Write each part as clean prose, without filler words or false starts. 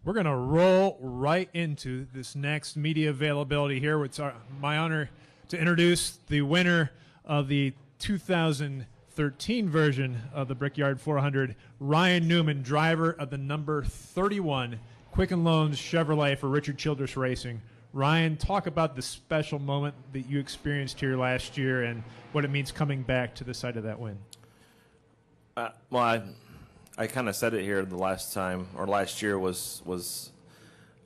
We're going to roll right into this next media availability here. It's my honor to introduce the winner of the 2013 version of the Brickyard 400, Ryan Newman, driver of the number 31 Quicken Loans Chevrolet for Richard Childress Racing. Ryan, talk about the special moment that you experienced here last year and what it means coming back to the site of that win. Well, I kind of said it here the last time, or last year was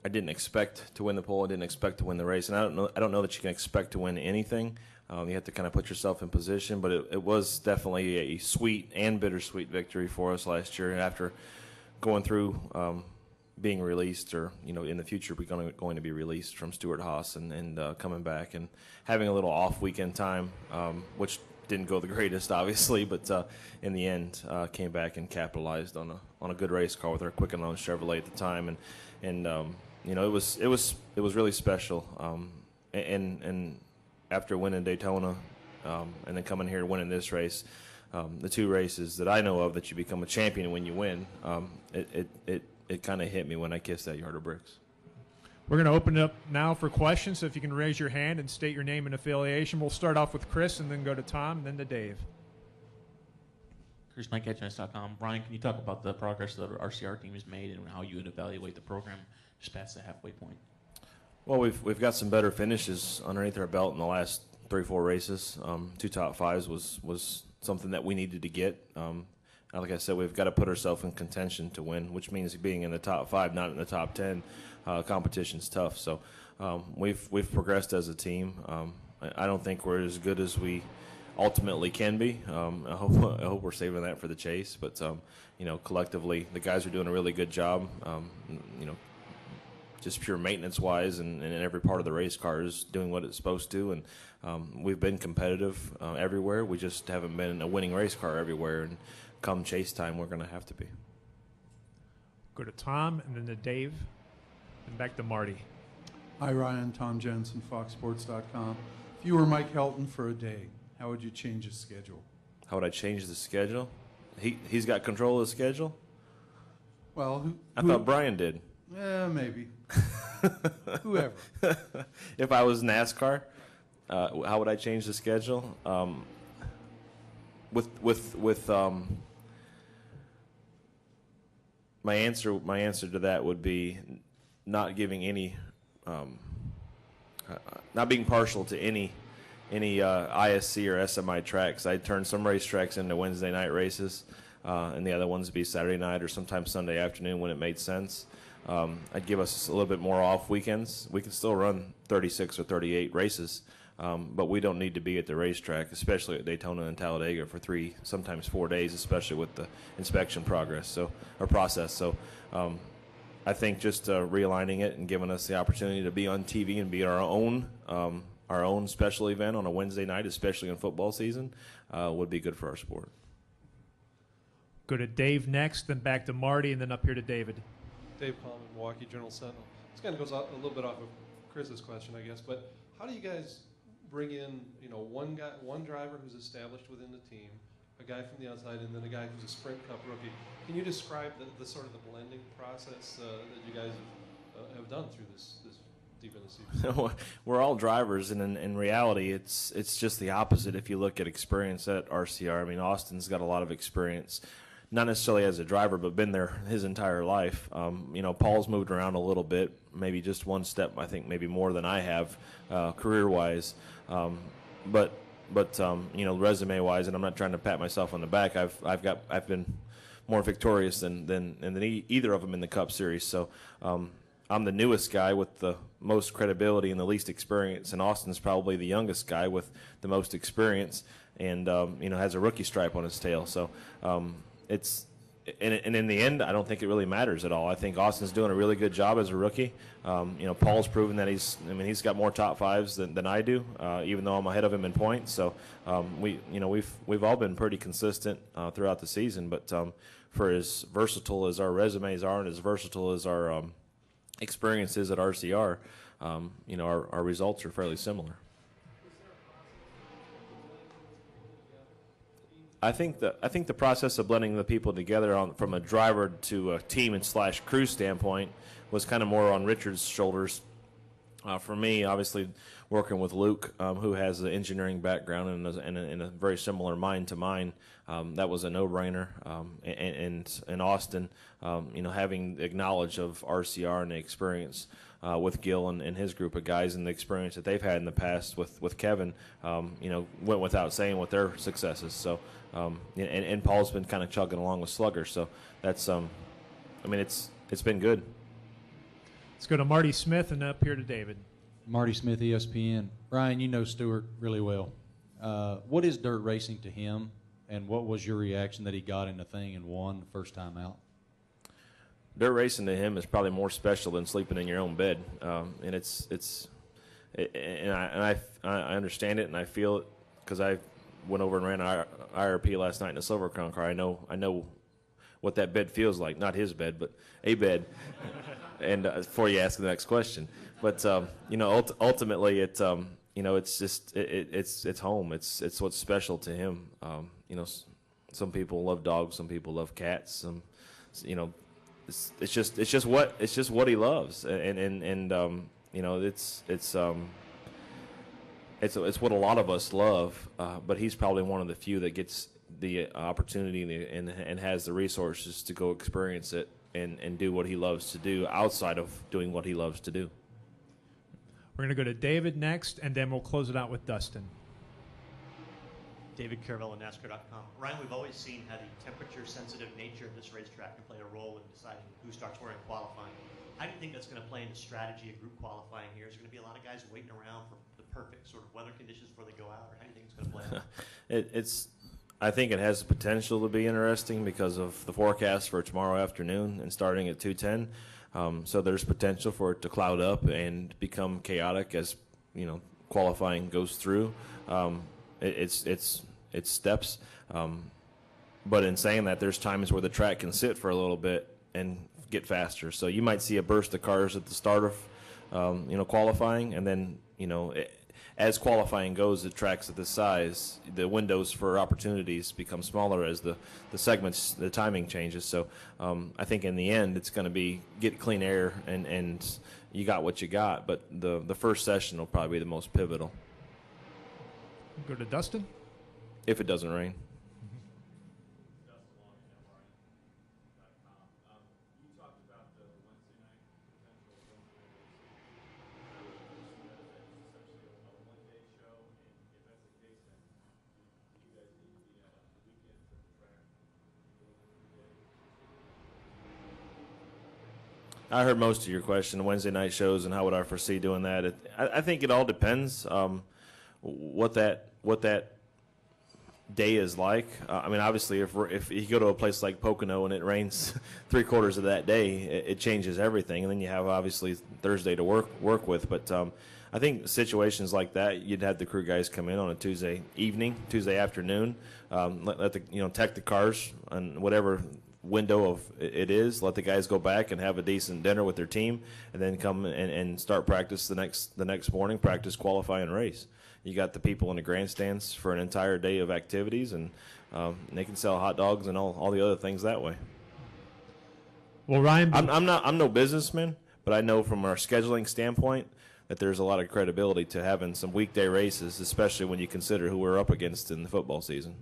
I didn't expect to win the pole. I didn't expect to win the race, and I don't know that you can expect to win anything. You have to kind of put yourself in position, but it was definitely a sweet and bittersweet victory for us last year. And after going through being released, or in the future we're going to be released from Stewart-Haas and coming back and having a little off weekend time, which didn't go the greatest, obviously, but in the end came back and capitalized on a good race car with our Quicken Loans Chevrolet at the time, and it was really special. And after winning Daytona, and then coming here and winning this race, the two races that I know of that you become a champion when you win, it kind of hit me when I kissed that yard of bricks. We're going to open it up now for questions, so if you can raise your hand and state your name and affiliation. We'll start off with Chris and then go to Tom and then to Dave. Chris, MikeHatchins.com. Ryan, can you talk about the progress that the RCR team has made and how you would evaluate the program just past the halfway point? Well, we've got some better finishes underneath our belt in the last 3-4 races. 2 top fives was something that we needed to get. Like I said, we've got to put ourselves in contention to win, which means being in the top 5, not in the top 10. Competition's tough, so we've progressed as a team. I don't think we're as good as we ultimately can be. I hope we're saving that for the chase. But collectively, the guys are doing a really good job. Just pure maintenance-wise, and every part of the race car is doing what it's supposed to. And we've been competitive everywhere. We just haven't been a winning race car everywhere. And come chase time, we're going to have to be. Go to Tom and then to Dave. And back to Marty. Hi, Ryan. Tom Jensen, FoxSports.com. If you were Mike Helton for a day, how would you change his schedule? How would I change the schedule? He's got control of the schedule? Well, I thought Brian did. Yeah, maybe. Whoever. If I was NASCAR, how would I change the schedule? My answer to that would be not giving any, not being partial to any ISC or SMI tracks. I'd turn some racetracks into Wednesday night races, and the other ones would be Saturday night or sometimes Sunday afternoon when it made sense. I'd give us a little bit more off weekends. We can still run 36 or 38 races, but we don't need to be at the racetrack, especially at Daytona and Talladega, for 3, sometimes 4 days, especially with the inspection process. So I think just realigning it and giving us the opportunity to be on TV and be our own special event on a Wednesday night, especially in football season, would be good for our sport. Go to Dave next, then back to Marty, and then up here to David. Dave Coleman, Milwaukee Journal-Sentinel. This kind of goes out a little bit off of Chris's question, I guess, but how do you guys bring in, one driver who's established within the team, a guy from the outside, and then a guy who's a Sprint Cup rookie? Can you describe the sort of the blending process that you guys have done through this deep in the season? We're all drivers, and in reality, it's just the opposite if you look at experience at RCR. I mean, Austin's got a lot of experience, not necessarily as a driver, but been there his entire life. Paul's moved around a little bit, maybe just one step, I think maybe more than I have career-wise. But resume-wise, and I'm not trying to pat myself on the back, I've been more victorious than either of them in the Cup Series. So I'm the newest guy with the most credibility and the least experience, and Austin's probably the youngest guy with the most experience, and has a rookie stripe on his tail. So it's and in the end, I don't think it really matters at all. I think Austin's doing a really good job as a rookie. Paul's proven that he's got more top fives than I do, even though I'm ahead of him in points. So we've all been pretty consistent throughout the season. But for as versatile as our resumes are, and as versatile as our experiences at RCR, our results are fairly similar. I think the process of blending the people together from a driver to a team and / crew standpoint was kind of more on Richard's shoulders. For me, obviously, working with Luke, who has an engineering background and a very similar mind to mine, that was a no-brainer. And Austin, having the knowledge of RCR and the experience with Gil and his group of guys and the experience that they've had in the past with Kevin, went without saying with their successes. So, and Paul's been kind of chugging along with Slugger. So that's, it's been good. Let's go to Marty Smith and up here to David. Marty Smith, ESPN. Ryan, you know Stewart really well. What is dirt racing to him, and what was your reaction that he got in the thing and won the first time out? Dirt racing to him is probably more special than sleeping in your own bed, and I understand it and I feel it because I went over and ran an IRP last night in a Silver Crown car. I know what that bed feels like. Not his bed, but a bed. And before you ask the next question, but ultimately, it's just it's home. It's what's special to him. Some people love dogs, some people love cats. It's just what he loves, and it's what a lot of us love. But he's probably one of the few that gets the opportunity and has the resources to go experience it. And do what he loves to do outside of doing what he loves to do. We're going to go to David next, and then we'll close it out with Dustin. David Caravella, NASCAR.com. Ryan, we've always seen how the temperature-sensitive nature of this racetrack can play a role in deciding who starts wearing qualifying. How do you think that's going to play into strategy of group qualifying here? Is there going to be a lot of guys waiting around for the perfect sort of weather conditions before they go out, or how do you think it's going to play out? I think it has the potential to be interesting because of the forecast for tomorrow afternoon and starting at 2:10. So there's potential for it to cloud up and become chaotic as qualifying goes through. It's steps, but in saying that, there's times where the track can sit for a little bit and get faster. So you might see a burst of cars at the start of qualifying, and then as qualifying goes, the tracks at this size, the windows for opportunities become smaller as the segments, the timing changes. So I think in the end, it's going to be get clean air and you got what you got. But the first session will probably be the most pivotal. Go to Dustin. If it doesn't rain. I heard most of your question, Wednesday night shows, and how would I foresee doing that? I think it all depends what that day is like. Obviously, if you go to a place like Pocono and it rains 3/4 of that day, it changes everything, and then you have obviously Thursday to work with. But I think situations like that, you'd have the crew guys come in on a Tuesday evening, Tuesday afternoon, let the tech the cars and whatever window of it is, let the guys go back and have a decent dinner with their team, and then come and start practice the next morning, practice, qualify, and race. You got the people in the grandstands for an entire day of activities, and they can sell hot dogs and all the other things that way. Well, Ryan, I'm no businessman, but I know from our scheduling standpoint that there's a lot of credibility to having some weekday races, especially when you consider who we're up against in the football season.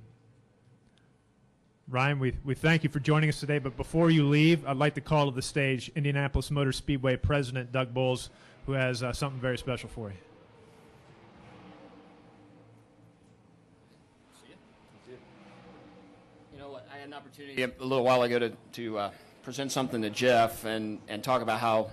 Ryan, we thank you for joining us today, but before you leave, I'd like to call to the stage Indianapolis Motor Speedway President Doug Bowles, who has something very special for you. You know what, I had an opportunity a little while ago to present something to Jeff and talk about how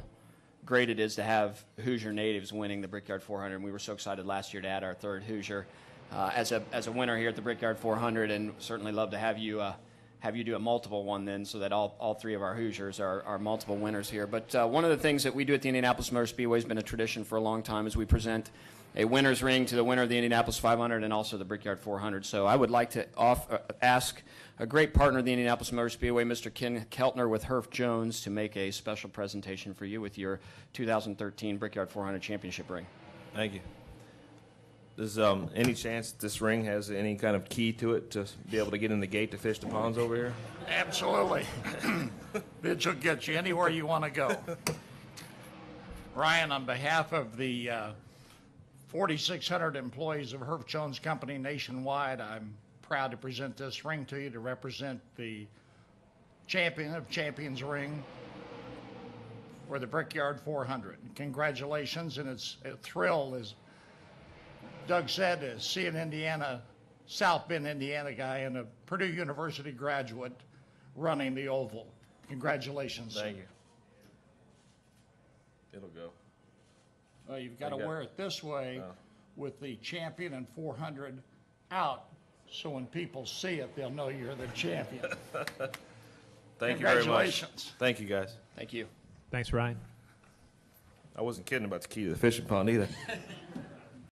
great it is to have Hoosier natives winning the Brickyard 400, and we were so excited last year to add our third Hoosier as a winner here at the Brickyard 400, and certainly love to have you do a multiple one then, so that all three of our Hoosiers are multiple winners here. But one of the things that we do at the Indianapolis Motor Speedway has been a tradition for a long time, is we present a winner's ring to the winner of the Indianapolis 500 and also the Brickyard 400. So I would like to ask a great partner of the Indianapolis Motor Speedway, Mr. Ken Keltner with Herf Jones, to make a special presentation for you with your 2013 Brickyard 400 championship ring. Thank you. Does any chance this ring has any kind of key to it to be able to get in the gate to fish the ponds over here? Absolutely. Bitch will get you anywhere you want to go. Ryan, on behalf of the 4,600 employees of Herff Jones Company nationwide, I'm proud to present this ring to you to represent the champion of Champions ring for the Brickyard 400. Congratulations, and it's a thrill, as Doug said, to see an Indiana, South Bend, Indiana guy and a Purdue University graduate running the oval. Congratulations. Thank you. It'll go. Well, you've got to wear it this way with the champion and 400 out, so when people see it, they'll know you're the champion. Thank you very much. Congratulations. Thank you, guys. Thank you. Thanks, Ryan. I wasn't kidding about the key to the fishing pond either.